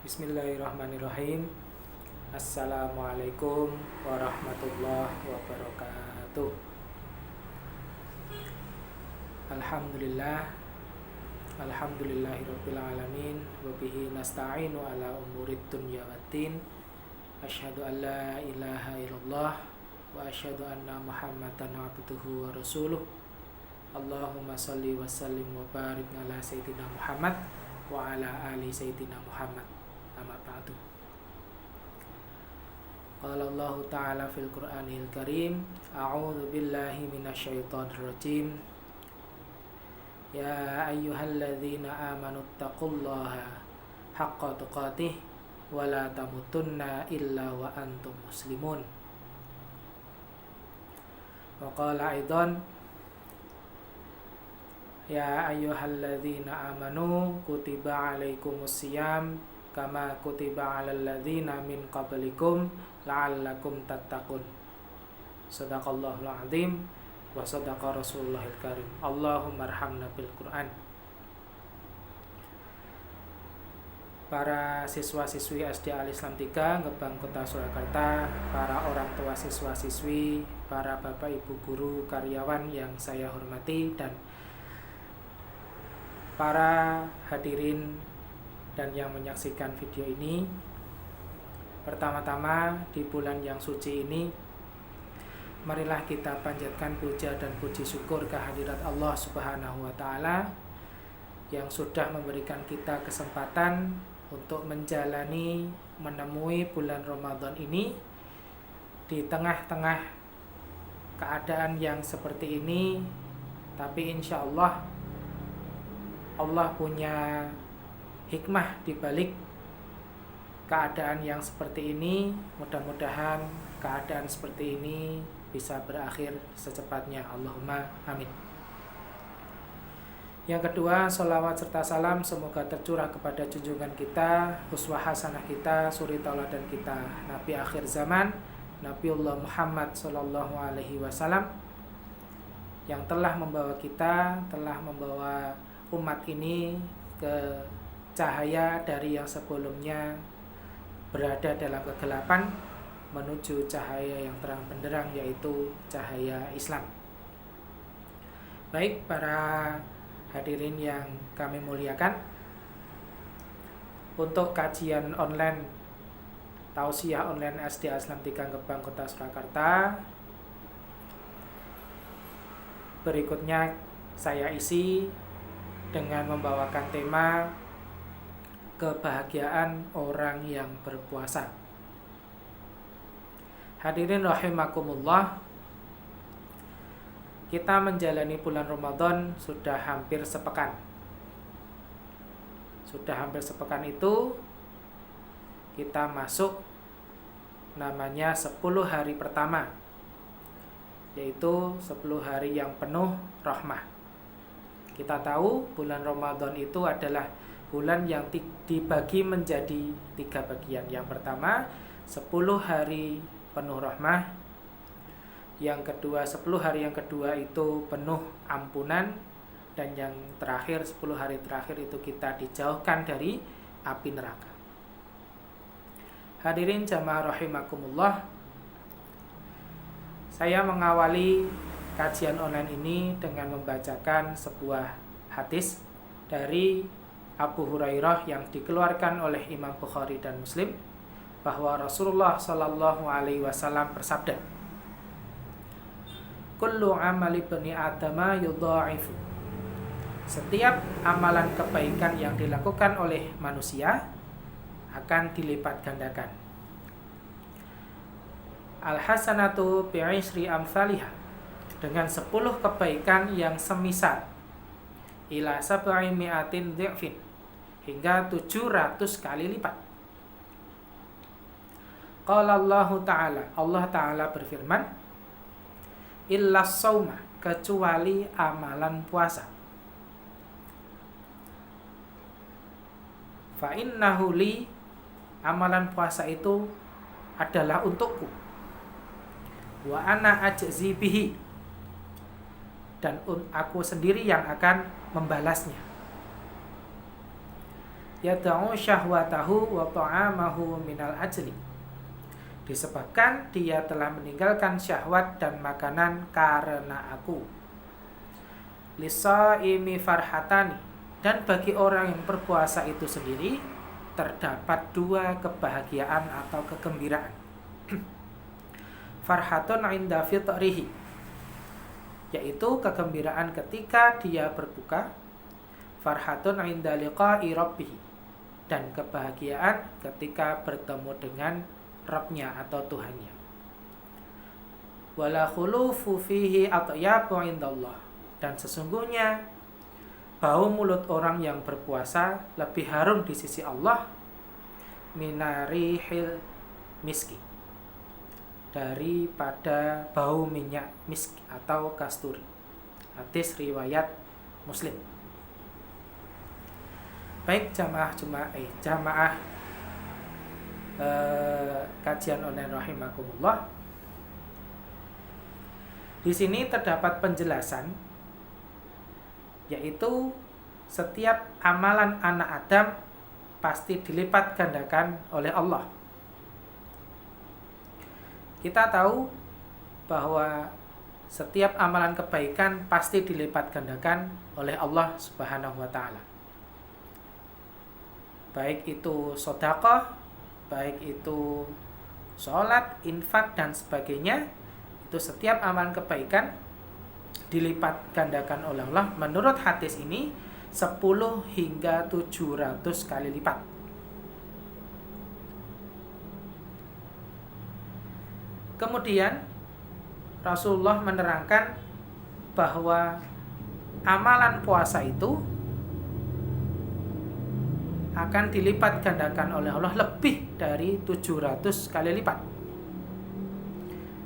Bismillahirrahmanirrahim. Assalamualaikum warahmatullahi wabarakatuh. Alhamdulillahirabbil alamin wa bihi nasta'inu ala umurid dunya waddin. Asyhadu an la ilaha illallah wa asyhadu anna Muhammadan abduhu wa rasuluh. Allahumma shalli wa sallim wa barik ala sayyidina Muhammad wa ala ali sayyidina Muhammad. Amma ba'du. Qala Allah Ta'ala fil Qur'anil Karim, a'udzu billahi minasyaitonir rajim. Ya ayyuhalladzina amanu taqullaha haqqa tuqatih wa la tamutunna illa wa antum muslimun. Wa qala aidan, ya ayyuhalladzina amanu kutiba alaikumusiyam kama kutiba alal ladzina min qablikum la'allakum tattaqun. Shadaqallahul azim wa shadaqa rasulullahil karim. Allahumma arhamna bil Qur'an. Para siswa-siswi SD Al Islam 3 Gebang Kota Surakarta, para orang tua siswa-siswi, para bapak ibu guru karyawan yang saya hormati, dan para hadirin dan yang menyaksikan video ini. Pertama-tama, di bulan yang suci ini, marilah kita panjatkan puja dan puji syukur kehadirat Allah Subhanahu wa Ta'ala yang sudah memberikan kita kesempatan untuk menemui bulan Ramadan ini di tengah-tengah keadaan yang seperti ini. Tapi insya Allah punya hikmah di balik keadaan yang seperti ini. Mudah-mudahan keadaan seperti ini bisa berakhir secepatnya. Allahumma amin. Yang kedua, sholawat serta salam semoga tercurah kepada junjungan kita, uswah hasanah kita, suri tauladan kita, Nabi akhir zaman, Nabiullah Muhammad sallallahu alaihi wasallam, yang telah membawa umat ini ke cahaya dari yang sebelumnya berada dalam kegelapan menuju cahaya yang terang benderang, yaitu cahaya Islam. Baik, para hadirin yang kami muliakan, untuk kajian online tausiah online SD Al Islam 3 Gebang Kota Surakarta, berikutnya saya isi dengan membawakan tema kebahagiaan orang yang berpuasa. Hadirin rahimakumullah, kita menjalani bulan Ramadan sudah hampir sepekan. Itu kita masuk namanya 10 hari pertama, yaitu 10 hari yang penuh rahmah. Kita tahu bulan Ramadan itu adalah bulan yang dibagi menjadi 3 bagian. Yang pertama, 10 hari penuh rahmah. Yang kedua, 10 hari yang kedua itu penuh ampunan. Dan yang terakhir, 10 hari terakhir itu kita dijauhkan dari api neraka. Hadirin jamaah rahimakumullah, saya mengawali kajian online ini dengan membacakan sebuah hadis dari Abu Hurairah yang dikeluarkan oleh Imam Bukhari dan Muslim, bahwa Rasulullah sallallahu alaihi wasallam bersabda, kullu amali bani adama yudha'ifu. Setiap amalan kebaikan yang dilakukan oleh manusia akan dilipat gandakan. Al-hasanatu bi'ishri amsalihah, dengan 10 kebaikan yang semisal, ila sab'i mi'atin dhi'fin, hingga 700 kali lipat. Qala Allah Ta'ala, Allah Ta'ala berfirman, illa shauma, kecuali amalan puasa. Fa innahu li, amalan puasa itu adalah untukku. Wa ana ajzi bihi, dan aku sendiri yang akan membalasnya. yad'u syahwatahu wa ta'amahu minal ajli. Disebabkan dia telah meninggalkan syahwat dan makanan karena aku. Lisaimi farhatani, dan bagi orang yang berpuasa itu sendiri terdapat dua kebahagiaan atau kegembiraan. Farhatun inda fitrihi, yaitu kegembiraan ketika dia berbuka. Farhatun inda liqa'i rabbih, dan kebahagiaan ketika bertemu dengan Rabbnya atau Tuhannya. Wala khulufu fihi atyabu indallah, dan sesungguhnya bau mulut orang yang berpuasa lebih harum di sisi Allah minarihil miski, daripada bau minyak miski atau kasturi. Hadis riwayat Muslim. Baik jamaah kajian online rahimakumullah. Di sini terdapat penjelasan, yaitu setiap amalan anak Adam pasti dilipat gandakan oleh Allah. Kita tahu bahwa setiap amalan kebaikan pasti dilipat gandakan oleh Allah Subhanahu wa taala. Baik itu sedekah, baik itu sholat, infak, dan sebagainya, itu setiap amalan kebaikan dilipat gandakan oleh Allah menurut hadis ini 10 hingga 700 kali lipat. Kemudian Rasulullah menerangkan bahwa amalan puasa itu akan dilipat gandakan oleh Allah lebih dari 700 kali lipat.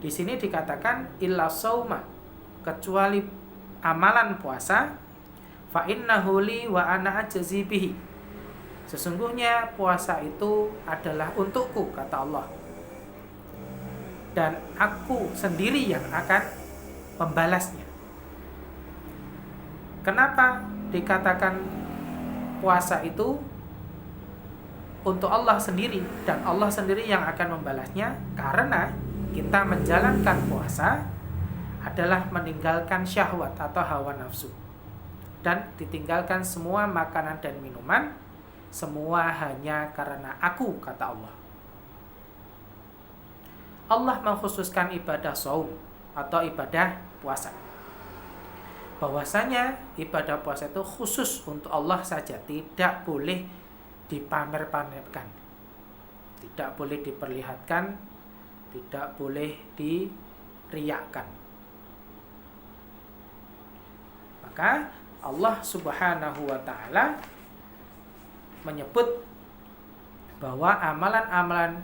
Di sini dikatakan illa shauma, kecuali amalan puasa, fa innahu li wa ana ajzi bihi. Sesungguhnya puasa itu adalah untukku, kata Allah, dan aku sendiri yang akan membalasnya. Kenapa dikatakan puasa itu untuk Allah sendiri dan Allah sendiri yang akan membalasnya? Karena kita menjalankan puasa adalah meninggalkan syahwat atau hawa nafsu, dan ditinggalkan semua makanan dan minuman, semua hanya karena aku, kata Allah. Allah mengkhususkan ibadah shaum atau ibadah puasa, bahwasanya ibadah puasa itu khusus untuk Allah saja, tidak boleh dipamer-pamerkan, tidak boleh diperlihatkan, tidak boleh diriakkan. Maka Allah Subhanahu wa ta'ala menyebut bahwa amalan-amalan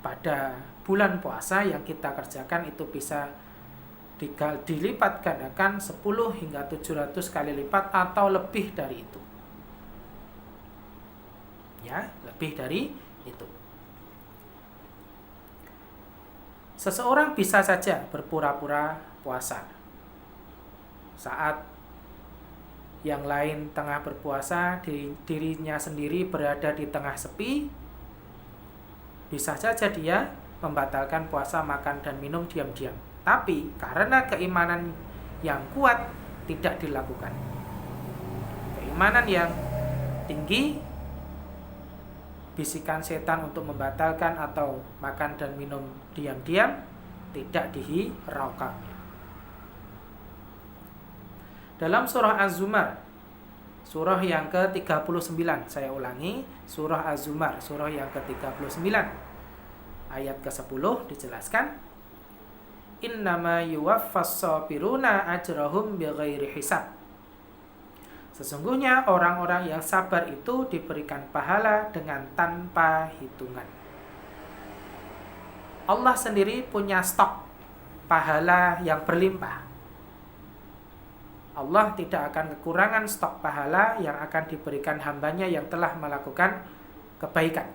pada bulan puasa yang kita kerjakan itu bisa dilipat gandakan 10 hingga 700 kali lipat atau lebih dari itu. Ya, lebih dari itu. Seseorang bisa saja berpura-pura puasa saat yang lain tengah berpuasa, dirinya sendiri berada di tengah sepi. Bisa saja dia membatalkan puasa, makan dan minum diam-diam. Tapi karena keimanan yang kuat tidak dilakukan. Keimanan yang tinggi, bisikan setan untuk membatalkan atau makan dan minum diam-diam tidak dihiraukan. Dalam surah Az-Zumar, surah yang ke-39, saya ulangi, surah Az-Zumar, surah yang ke-39, ayat ke-10 dijelaskan, innama yuwaffas sabiruna ajrahum bighairi hisab. Sesungguhnya orang-orang yang sabar itu diberikan pahala dengan tanpa hitungan. Allah sendiri punya stok pahala yang berlimpah. Allah tidak akan kekurangan stok pahala yang akan diberikan hambanya yang telah melakukan kebaikan.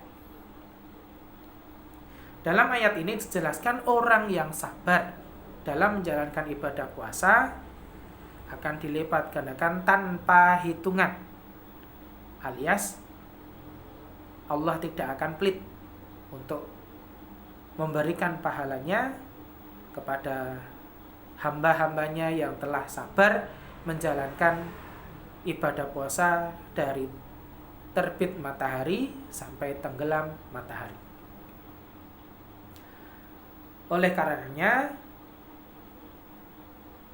Dalam ayat ini dijelaskan orang yang sabar dalam menjalankan ibadah puasa akan dilipat gandakan tanpa hitungan, alias Allah tidak akan pelit untuk memberikan pahalanya kepada hamba-hambanya yang telah sabar menjalankan ibadah puasa dari terbit matahari sampai tenggelam matahari. Oleh karenanya,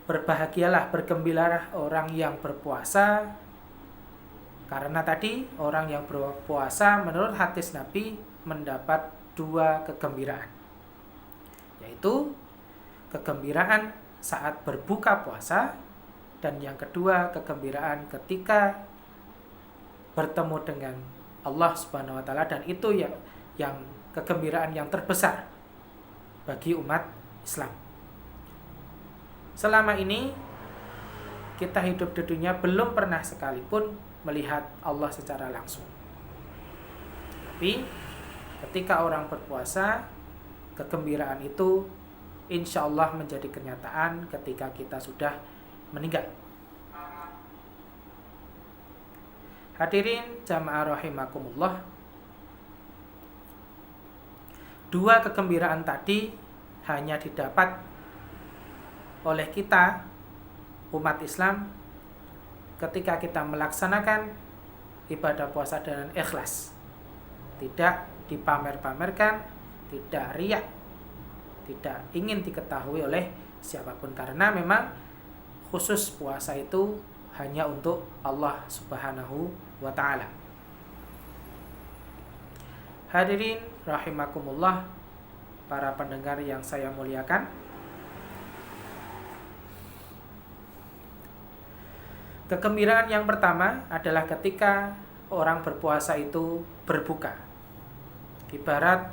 berbahagialah, bergembiralah orang yang berpuasa, karena tadi orang yang berpuasa menurut hadis Nabi mendapat 2 kegembiraan, yaitu kegembiraan saat berbuka puasa, dan yang kedua kegembiraan ketika bertemu dengan Allah Subhanahu wa taala, dan itu yang kegembiraan yang terbesar bagi umat Islam. Selama ini kita hidup di dunia belum pernah sekalipun melihat Allah secara langsung. Tapi ketika orang berpuasa, kegembiraan itu insya Allah menjadi kenyataan ketika kita sudah meninggal. Hadirin jamaah rahimakumullah, 2 kegembiraan tadi hanya didapat oleh kita umat Islam ketika kita melaksanakan ibadah puasa dengan ikhlas, tidak dipamer-pamerkan, tidak riak, tidak ingin diketahui oleh siapapun, karena memang khusus puasa itu hanya untuk Allah Subhanahu wa ta'ala. Hadirin rahimakumullah, para pendengar yang saya muliakan, kegembiraan yang pertama adalah ketika orang berpuasa itu berbuka. Ibarat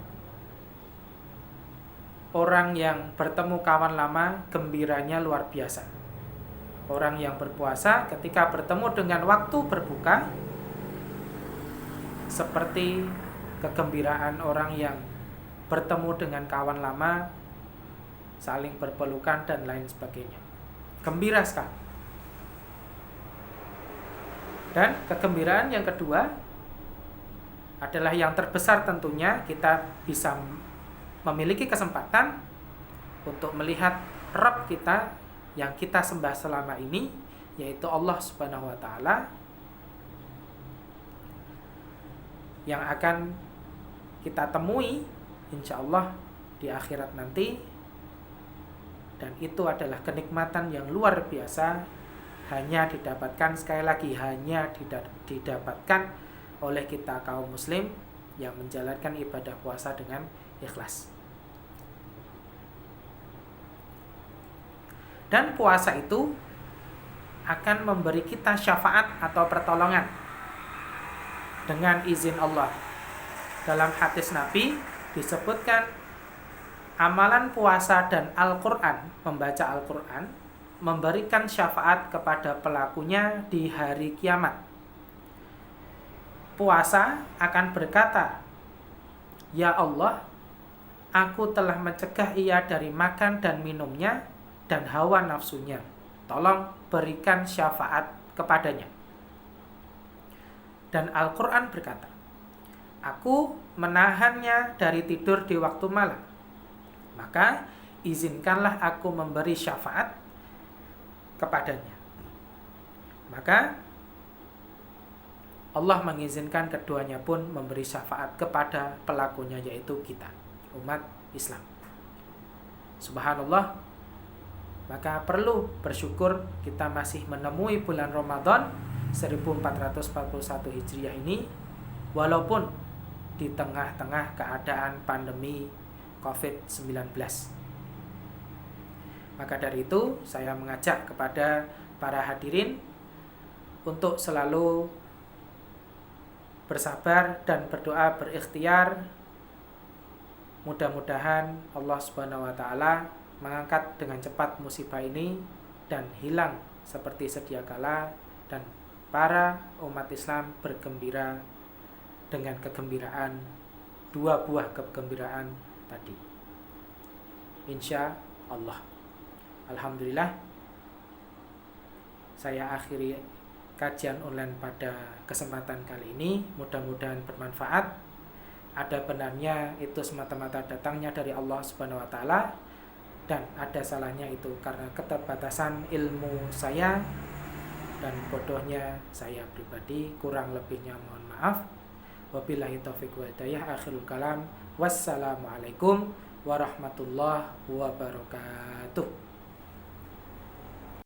orang yang bertemu kawan lama, gembiranya luar biasa. Orang yang berpuasa ketika bertemu dengan waktu berbuka seperti kegembiraan orang yang bertemu dengan kawan lama, saling berpelukan dan lain sebagainya. Gembira sekali. Dan kegembiraan yang kedua adalah yang terbesar, tentunya kita bisa memiliki kesempatan untuk melihat Rabb kita yang kita sembah selama ini, yaitu Allah Subhanahu wa ta'ala, yang akan kita temui insya Allah di akhirat nanti. Dan itu adalah kenikmatan yang luar biasa, hanya didapatkan, sekali lagi, hanya didapatkan oleh kita kaum muslim yang menjalankan ibadah puasa dengan ikhlas. Dan puasa itu akan memberi kita syafaat atau pertolongan dengan izin Allah. Dalam hadis Nabi disebutkan amalan puasa dan Al-Quran, membaca Al-Quran, memberikan syafaat kepada pelakunya di hari kiamat. Puasa akan berkata, "Ya Allah, aku telah mencegah ia dari makan dan minumnya dan hawa nafsunya. Tolong berikan syafaat kepadanya." Dan Al-Quran berkata, "Aku menahannya dari tidur di waktu malam. Maka izinkanlah aku memberi syafaat kepadanya." Maka Allah mengizinkan keduanya pun memberi syafaat kepada pelakunya, yaitu kita, umat Islam. Subhanallah. Maka perlu bersyukur kita masih menemui bulan Ramadan 1441 Hijriah ini, walaupun di tengah-tengah keadaan pandemi COVID-19. Maka dari itu saya mengajak kepada para hadirin untuk selalu bersabar dan berdoa berikhtiar. Mudah-mudahan Allah Subhanahu wa ta'ala mengangkat dengan cepat musibah ini dan hilang seperti sedia kala, dan para umat Islam bergembira dengan kegembiraan, 2 buah kegembiraan tadi, insya Allah. Alhamdulillah, saya akhiri kajian online pada kesempatan kali ini. Mudah-mudahan bermanfaat. ada benarnya itu semata-mata datangnya dari Allah Subhanahu wa taala, dan ada salahnya itu karena keterbatasan ilmu saya dan bodohnya saya pribadi. Kurang lebihnya mohon maaf. Wabillahi taufiq wal hidayah. Akhirul kalam. Wassalamualaikum warahmatullahi wabarakatuh.